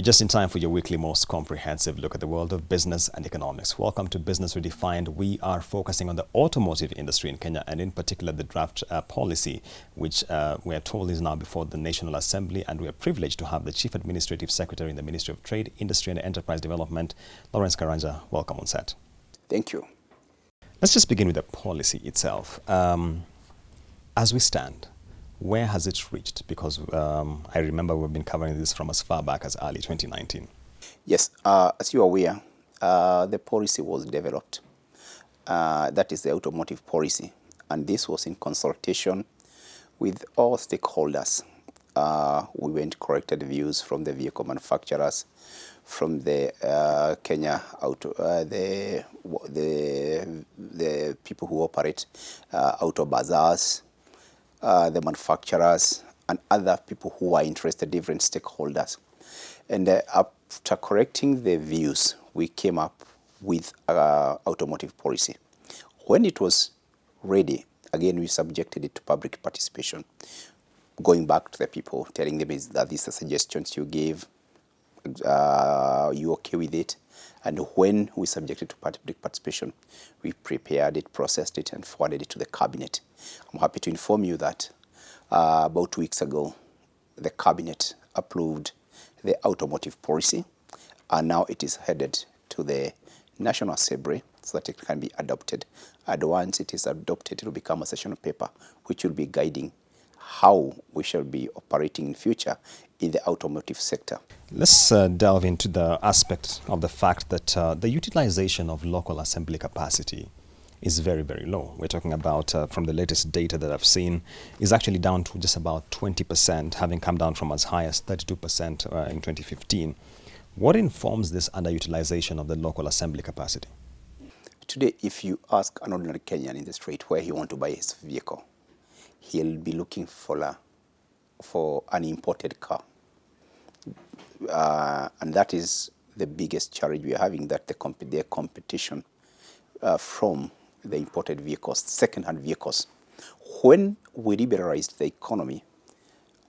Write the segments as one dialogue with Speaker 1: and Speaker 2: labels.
Speaker 1: You're just in time for your weekly most comprehensive look at the world of business and economics. Welcome to Business Redefined. We are focusing on the automotive industry in Kenya, and in particular the draft policy, which we are told is now before the National Assembly, and we are privileged to have the Chief Administrative Secretary in the Ministry of Trade, Industry and Enterprise Development, Lawrence Karanja. Welcome on set.
Speaker 2: Thank you.
Speaker 1: Let's just begin with the policy itself. As we stand, where has it reached? Because I remember we've been covering this from as far back as early 2019.
Speaker 2: Yes, as you are aware, the policy was developed. That is the automotive policy. And this was in consultation with all stakeholders. We went collected views from the vehicle manufacturers, from the Kenya auto, the people who operate auto bazaars, the manufacturers, and other people who are interested, different stakeholders. And after correcting the views, we came up with automotive policy. When it was ready, again, we subjected it to public participation, going back to the people, telling them that these are suggestions you gave, you okay with it? And when we subjected to public participation, we prepared it, processed it, and forwarded it to the cabinet. I'm happy to inform you that about 2 weeks ago, the cabinet approved the automotive policy, and now it is headed to the National Assembly so that it can be adopted. And once it is adopted, it will become a session paper which will be guiding how we shall be operating in future in the automotive sector.
Speaker 1: Let's delve into the aspect of the fact that the utilization of local assembly capacity is very, very low. We're talking about, from the latest data that I've seen, is actually down to just about 20%, having come down from as high as 32% in 2015. What informs this underutilization of the local assembly capacity?
Speaker 2: Today, if you ask an ordinary Kenyan in the street where he wants to buy his vehicle, he'll be looking for an imported car. And that is the biggest challenge we are having, that the competition from the imported vehicles, second-hand vehicles. When we liberalized the economy,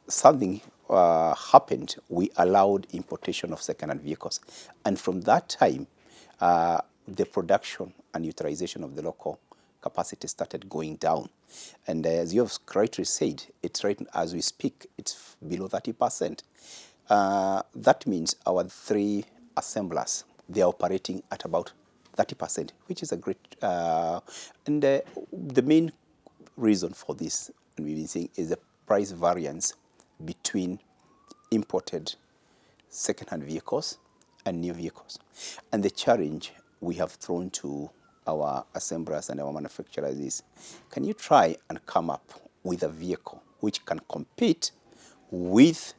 Speaker 2: something happened. We allowed importation of second-hand vehicles. And from that time, the production and utilization of the local capacity started going down. And as you have correctly said, it's right as we speak, it's below 30%. That means our three assemblers, they are operating at about 30%, which is a great... and the main reason for this, and we've been saying, is the price variance between imported second-hand vehicles and new vehicles. And the challenge we have thrown to our assemblers and our manufacturers is, can you try and come up with a vehicle which can compete with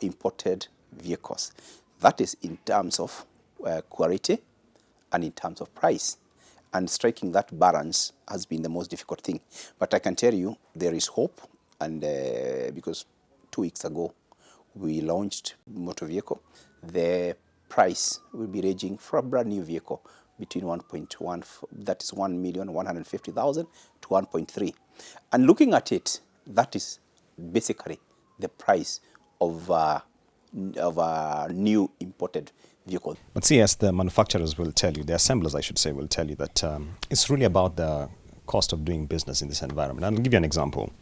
Speaker 2: imported vehicles? That is in terms of quality and in terms of price. And striking that balance has been the most difficult thing. But I can tell you there is hope, and because 2 weeks ago we launched motor vehicle, the price will be ranging for a brand new vehicle between 1.1, that is 1,150,000 to 1.3. And looking at it, that is basically the price of a new imported vehicle.
Speaker 1: But see, as the manufacturers will tell you, the assemblers, I should say, will tell you that it's really about the cost of doing business in this environment. And I'll give you an example.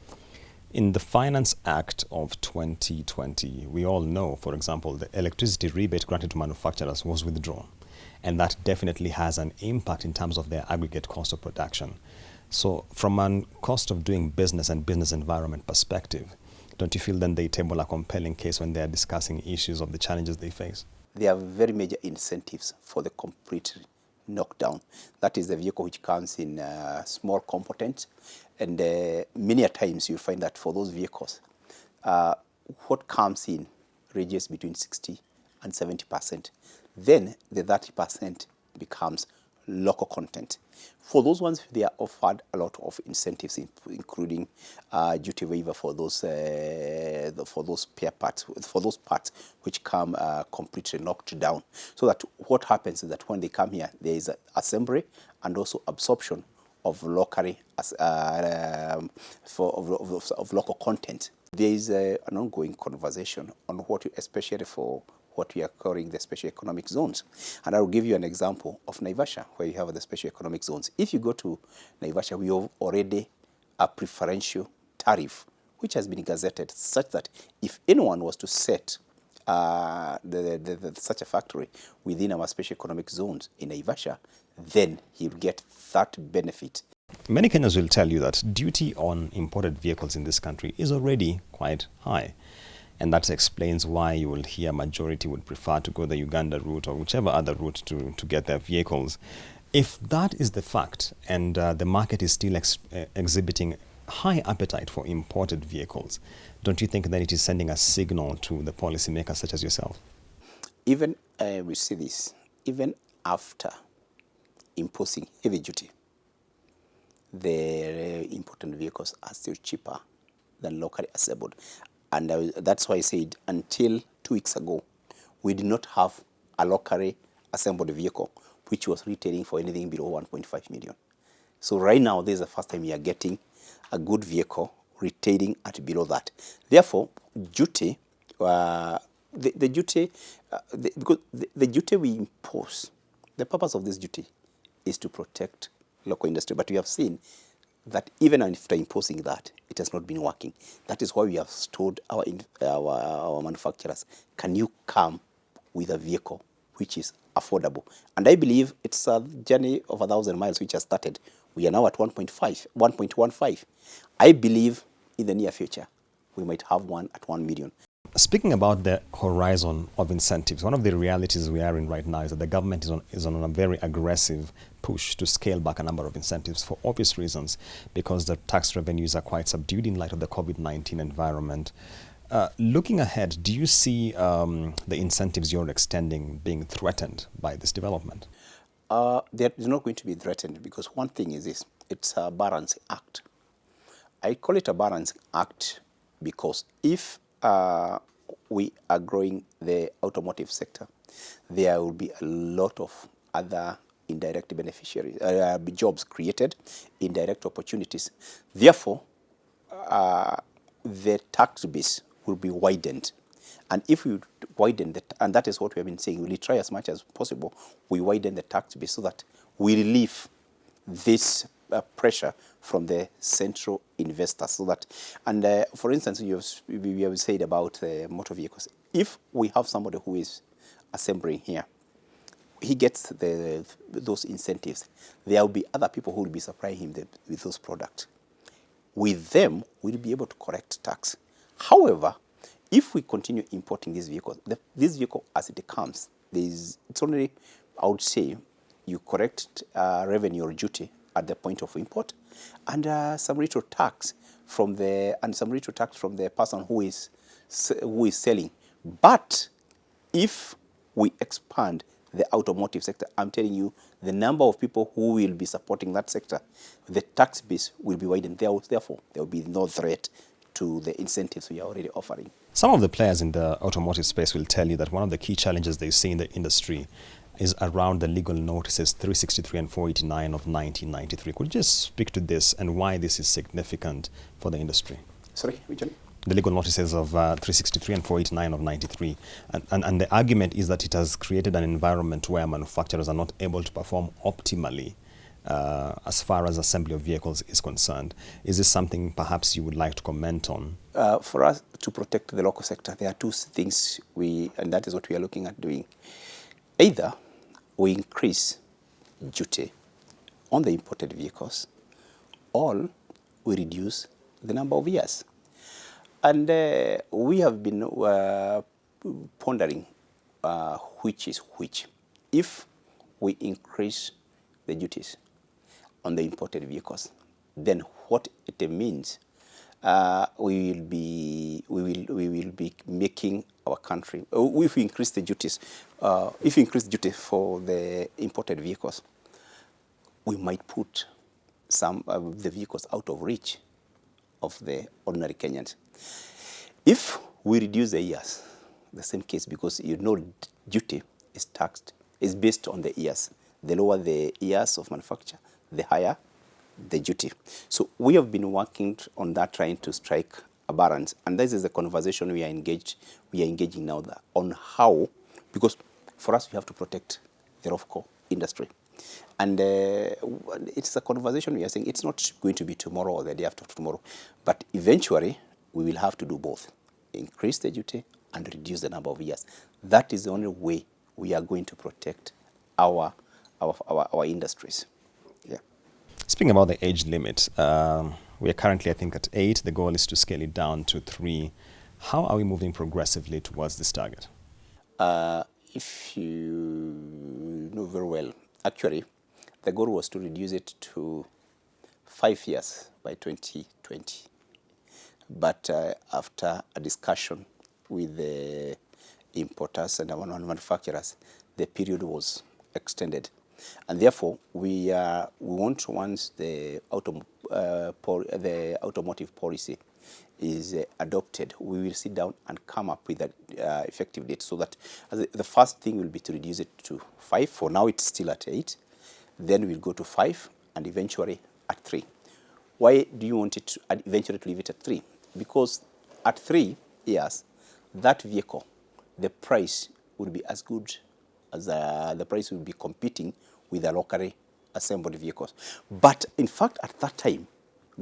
Speaker 1: In the Finance Act of 2020, we all know, for example, the electricity rebate granted to manufacturers was withdrawn. And that definitely has an impact in terms of their aggregate cost of production. So from a cost of doing business and business environment perspective, don't you feel then they table a compelling case when they are discussing issues of the challenges they face?
Speaker 2: There are very major incentives for the complete knockdown. That is the vehicle which comes in small components. And many a times you find that for those vehicles, what comes in ranges between 60 and 70%. Then the 30% becomes local content. For those ones, they are offered a lot of incentives, including duty waiver for those spare parts, for those parts which come completely knocked down. So that what happens is that when they come here, there is assembly and also absorption of locally of local content. There is an ongoing conversation on what, especially for what we are calling the special economic zones. And I will give you an example of Naivasha, where you have the special economic zones. If you go to Naivasha, we have already a preferential tariff, which has been gazetted, such that if anyone was to set such a factory within our special economic zones in Naivasha, then he'll get that benefit.
Speaker 1: Many Kenyans will tell you that duty on imported vehicles in this country is already quite high. And that explains why you will hear majority would prefer to go the Uganda route or whichever other route to get their vehicles. If that is the fact, and the market is still exhibiting high appetite for imported vehicles, don't you think that it is sending a signal to the policymakers such as yourself?
Speaker 2: Even, we see this, even after imposing heavy duty, the imported vehicles are still cheaper than locally assembled. And that's why I said until 2 weeks ago, we did not have a locally assembled vehicle which was retailing for anything below 1.5 million. So right now, this is the first time we are getting a good vehicle retailing at below that. Therefore, duty, because the duty we impose, the purpose of this duty is to protect local industry. But we have seen that even after imposing that, it has not been working. That is why we have told our manufacturers, can you come with a vehicle which is affordable? And I believe it's a journey of 1,000 miles which has started. We are now at 1.15. I believe in the near future, we might have one at 1 million.
Speaker 1: Speaking about the horizon of incentives, one of the realities we are in right now is that the government is on a very aggressive push to scale back a number of incentives for obvious reasons, because the tax revenues are quite subdued in light of the COVID-19 environment. Looking ahead, do you see the incentives you're extending being threatened by this development?
Speaker 2: They're not going to be threatened, because one thing is this, it's a balancing act. I call it a balancing act because if we are growing the automotive sector, there will be a lot of other indirect beneficiaries, jobs created, indirect opportunities. Therefore, the tax base will be widened. And if we widen that, and that is what we have been saying, we'll try as much as possible, we widen the tax base so that we relieve this pressure from the central investors. So that, and for instance, we have said about motor vehicles. If we have somebody who is assembling here, he gets those incentives. There will be other people who will be supplying him with those products. With them, we'll be able to correct tax. However, if we continue importing these vehicles, this vehicle as it comes, it's only, I would say, you correct revenue or duty at the point of import, and some retro tax from the person who is selling. But if we expand the automotive sector, I'm telling you, the number of people who will be supporting that sector, the tax base will be widened. Therefore, there will be no threat to the incentives we are already offering.
Speaker 1: Some of the players in the automotive space will tell you that one of the key challenges they see in the industry is around the legal notices 363 and 489 of 1993. Could you just speak to this and why this is significant for the industry?
Speaker 2: Sorry, which one?
Speaker 1: The legal notices of 363 and 489 of 93. And the argument is that it has created an environment where manufacturers are not able to perform optimally as far as assembly of vehicles is concerned. Is this something perhaps you would like to comment on?
Speaker 2: For us to protect the local sector, there are two things and that is what we are looking at doing. Either we increase duty on the imported vehicles, or we reduce the number of years. And we have been pondering which is which. If we increase the duties on the imported vehicles, then what it means, we will be making our country. If we increase the duties, if we increase duty for the imported vehicles, we might put some of the vehicles out of reach of the ordinary Kenyans. If we reduce the years, the same case, because duty is based on the years. The lower the years of manufacture, the higher the duty. So we have been working on that, trying to strike a balance, and this is the conversation we are engaging now on how because for us, we have to protect the ROFCO industry. And it's a conversation we are saying it's not going to be tomorrow or the day after tomorrow, but eventually we will have to do both, increase the duty and reduce the number of years. That is the only way we are going to protect our industries. Yeah.
Speaker 1: Speaking about the age limit, we are currently, I think, at 8. The goal is to scale it down to 3. How are we moving progressively towards this target?
Speaker 2: If you know very well, actually, the goal was to reduce it to 5 years by 2020. But after a discussion with the importers and our manufacturers, the period was extended. And therefore, we want, once the automotive policy is adopted, we will sit down and come up with an effective date, so that the first thing will be to reduce it to 5. For now, it's still at 8. Then we'll go to 5 and eventually at 3. Why do you want it to eventually to leave it at 3? Because at 3 years, that vehicle, the price would be as good as the price will be competing with the locally assembled vehicles. But in fact, at that time,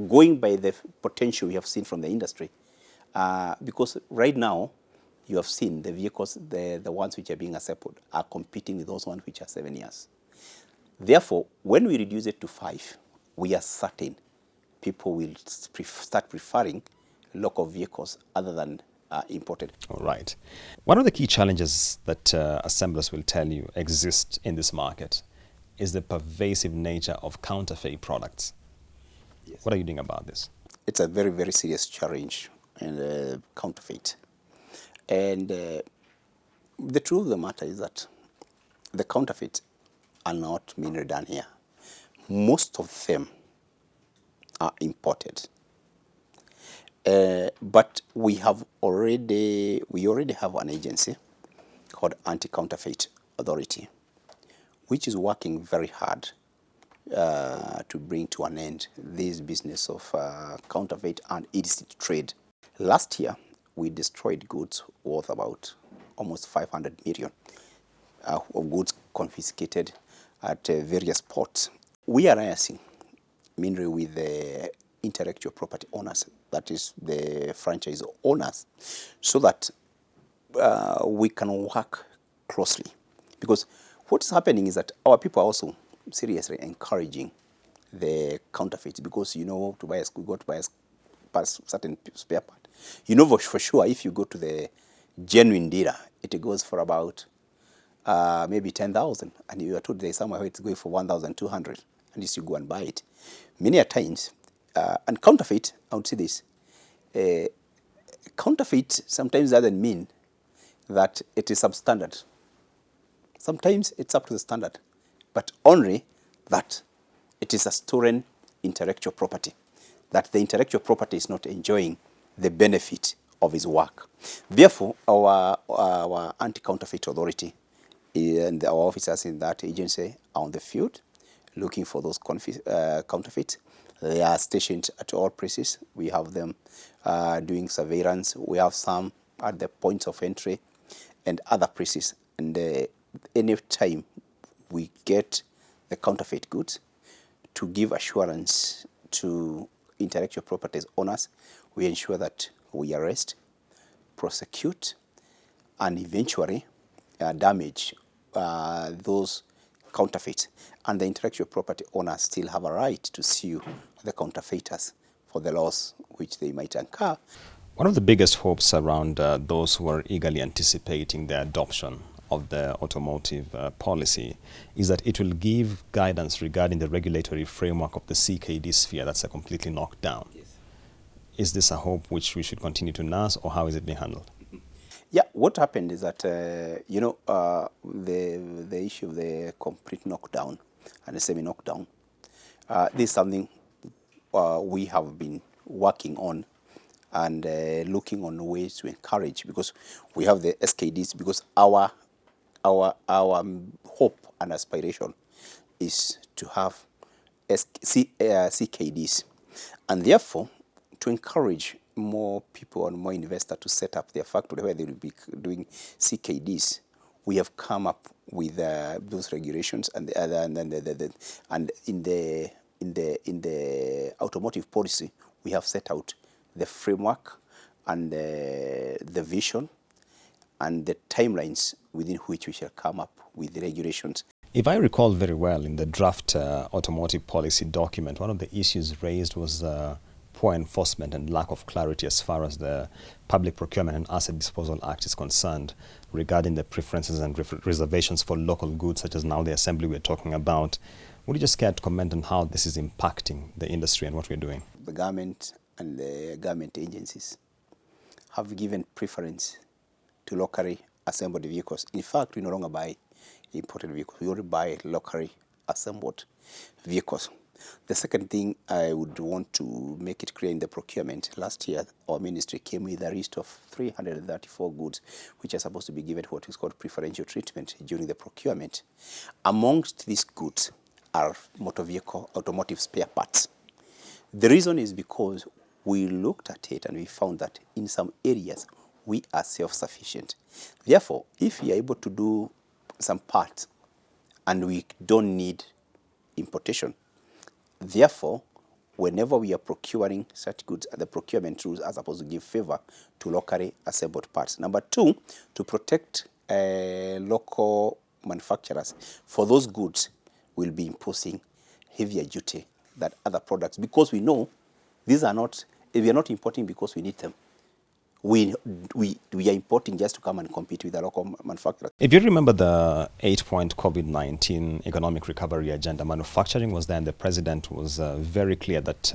Speaker 2: going by the potential we have seen from the industry, because right now, you have seen the vehicles, the ones which are being assembled, are competing with those ones which are 7 years. Therefore, when we reduce it to 5, we are certain people will start preferring local vehicles other than imported.
Speaker 1: All right. One of the key challenges that assemblers will tell you exist in this market is the pervasive nature of counterfeit products. Yes. What are you doing about this?
Speaker 2: It's a very, very serious challenge in counterfeit. And the truth of the matter is that the counterfeit are not mainly done here. Most of them are imported. But we already have an agency called Anti-Counterfeit Authority, which is working very hard to bring to an end this business of counterfeit and illicit trade. Last year, we destroyed goods worth about almost 500 million of goods confiscated at various ports. We are liaising mainly with the intellectual property owners, that is the franchise owners, so that we can work closely. Because what is happening is that our people are also seriously encouraging the counterfeits, because we go to buy a certain spare part. You know for sure, if you go to the genuine dealer, it goes for about maybe 10,000, and you are told there's somewhere it's going for 1,200, and you go and buy it. Many a times, and counterfeit, I would say this, counterfeit sometimes doesn't mean that it is substandard. Sometimes it's up to the standard, but only that it is a stolen intellectual property, that the intellectual property is not enjoying the benefit of his work. Therefore, our anti-counterfeit authority and our officers in that agency are on the field looking for those counterfeits. They are stationed at all places. We have them doing surveillance. We have some at the points of entry and other places. And any time we get the counterfeit goods, to give assurance to intellectual properties owners, we ensure that we arrest, prosecute, and eventually damage those counterfeits. And the intellectual property owners still have a right to sue the counterfeiters for the loss which they might incur.
Speaker 1: One of the biggest hopes around those who are eagerly anticipating the adoption of the automotive policy is that it will give guidance regarding the regulatory framework of the CKD sphere that's completely knocked down. Yes. Is this a hope which we should continue to nurse, or how is it being handled?
Speaker 2: Yeah, what happened is that, the issue of the complete knockdown and the semi-knockdown, this is something we have been working on and looking on ways to encourage, because we have the SKDs, because our hope and aspiration is to have CKDs, and therefore to encourage more people and more investors to set up their factory where they will be doing CKDs. we have come up with those regulations, and the other, and then and in the automotive policy, we have set out the framework and the vision and the timelines within which we shall come up with the regulations.
Speaker 1: If I recall very well, in the draft automotive policy document, one of the issues raised was poor enforcement and lack of clarity as far as the Public Procurement and Asset Disposal Act is concerned, regarding the preferences and reservations for local goods, such as now the assembly we're talking about. Would you just care to comment on how this is impacting the industry and what we're doing?
Speaker 2: The government and the government agencies have given preference to locally assembled vehicles. In fact, we no longer buy imported vehicles. We only buy locally assembled vehicles. The second thing I would want to make it clear, in the procurement, last year our ministry came with a list of 334 goods which are supposed to be given what is called preferential treatment during the procurement. Amongst these goods are motor vehicle automotive spare parts. The reason is because we looked at it and we found that in some areas we are self-sufficient. Therefore, if we are able to do some parts and we don't need importation, therefore, whenever we are procuring such goods, the procurement rules are supposed to give favor to locally assembled parts. Number two, to protect local manufacturers. For those goods, we'll be imposing heavier duty than other products, because we know these are not, we are not importing because we need them. We are importing just to come and compete with the local manufacturers.
Speaker 1: If you remember the 8-point COVID-19 economic recovery agenda, manufacturing was there, and the president was very clear that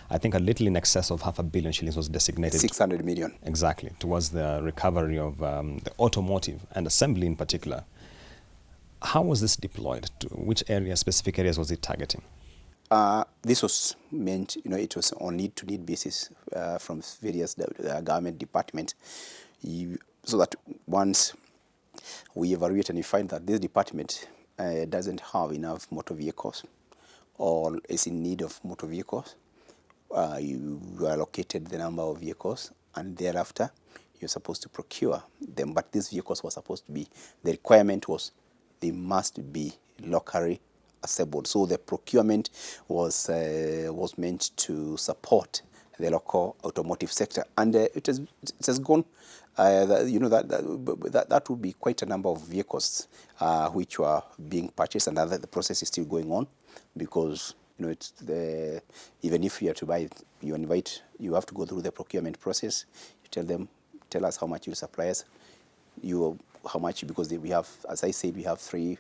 Speaker 1: I think a little in excess of £500 million shillings was designated.
Speaker 2: 600 million.
Speaker 1: Exactly, towards the recovery of the automotive and assembly in particular. How was this deployed? To which areas, specific areas was it targeting?
Speaker 2: This was meant, it was on need-to-need basis from various government departments, so that once we evaluate and we find that this department doesn't have enough motor vehicles or is in need of motor vehicles, you allocated the number of vehicles, and thereafter you're supposed to procure them. But these vehicles were supposed to be, the requirement was they must be locally assembled. So the procurement was meant to support the local automotive sector, and it has gone. That would be quite a number of vehicles which were being purchased, and the process is still going on, because it's even if you are to buy it, you have to go through the procurement process. You tell us how much you supply us, how much, because we have, as I said, we have 3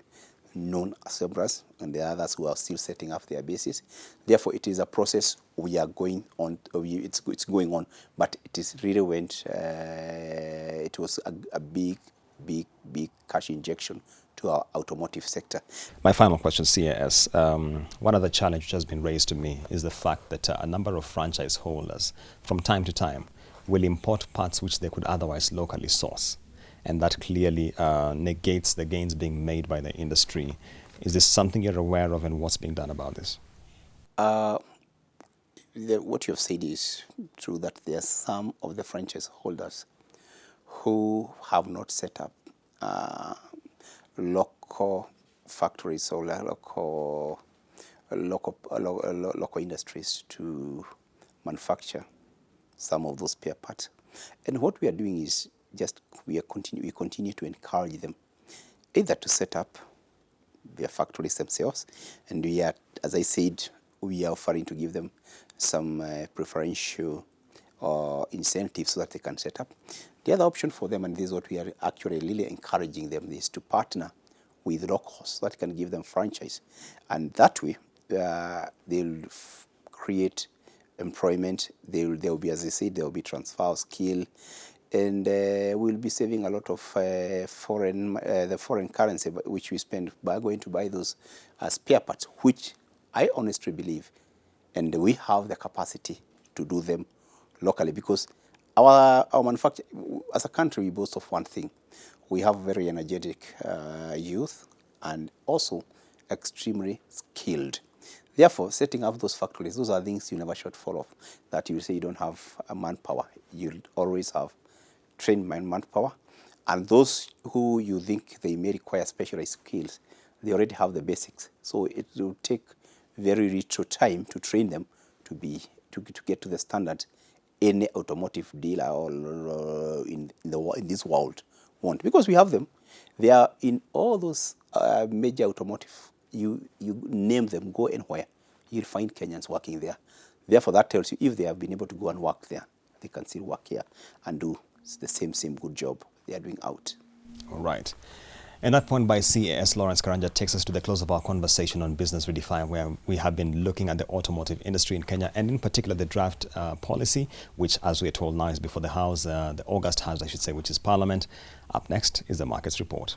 Speaker 2: known assemblers, and the others who are still setting up their bases. Therefore, it is a process we are going on. It's going on, but it is really it was a big cash injection to our automotive sector.
Speaker 1: My final question, CAS. One other challenge which has been raised to me is the fact that a number of franchise holders, from time to time, will import parts which they could otherwise locally source. And that clearly negates the gains being made by the industry. Is this something you're aware of, and what's being done about this?
Speaker 2: What you have said is true, that there are some of the franchise holders who have not set up local factories or local industries to manufacture some of those spare parts. And what we are doing is we continue to encourage them either to set up their factories themselves, and we are, as I said, we are offering to give them some preferential incentives so that they can set up. The other option for them, and this is what we are actually really encouraging them, is to partner with locals that can give them franchise, and that way they'll create employment. There will be, as I said, there will be transfer of skill, and we'll be saving a lot of the foreign currency which we spend by going to buy those spare parts, which I honestly believe, and we have the capacity to do them locally, because our manufacture, as a country, we boast of one thing: we have very energetic youth, and also extremely skilled. Therefore, setting up those factories, those are things you never shortfall of. That you say you don't have a manpower, you'll always have trained manpower, And those who you think they may require specialized skills, they already have the basics. So it will take very little time to train them to get to the standard any automotive dealer or in this world want, because we have them. They are in all those major automotive. You name them, go anywhere, you'll find Kenyans working there. Therefore, that tells you if they have been able to go and work there, they can still work here and do the same good job they are doing out.
Speaker 1: All right. And that point by CAS Lawrence Karanja takes us to the close of our conversation on Business Redefined, where we have been looking at the automotive industry in Kenya, and in particular the draft policy, which, as we are told now, is before the House, the August House, I should say, which is Parliament. Up next is the Markets Report.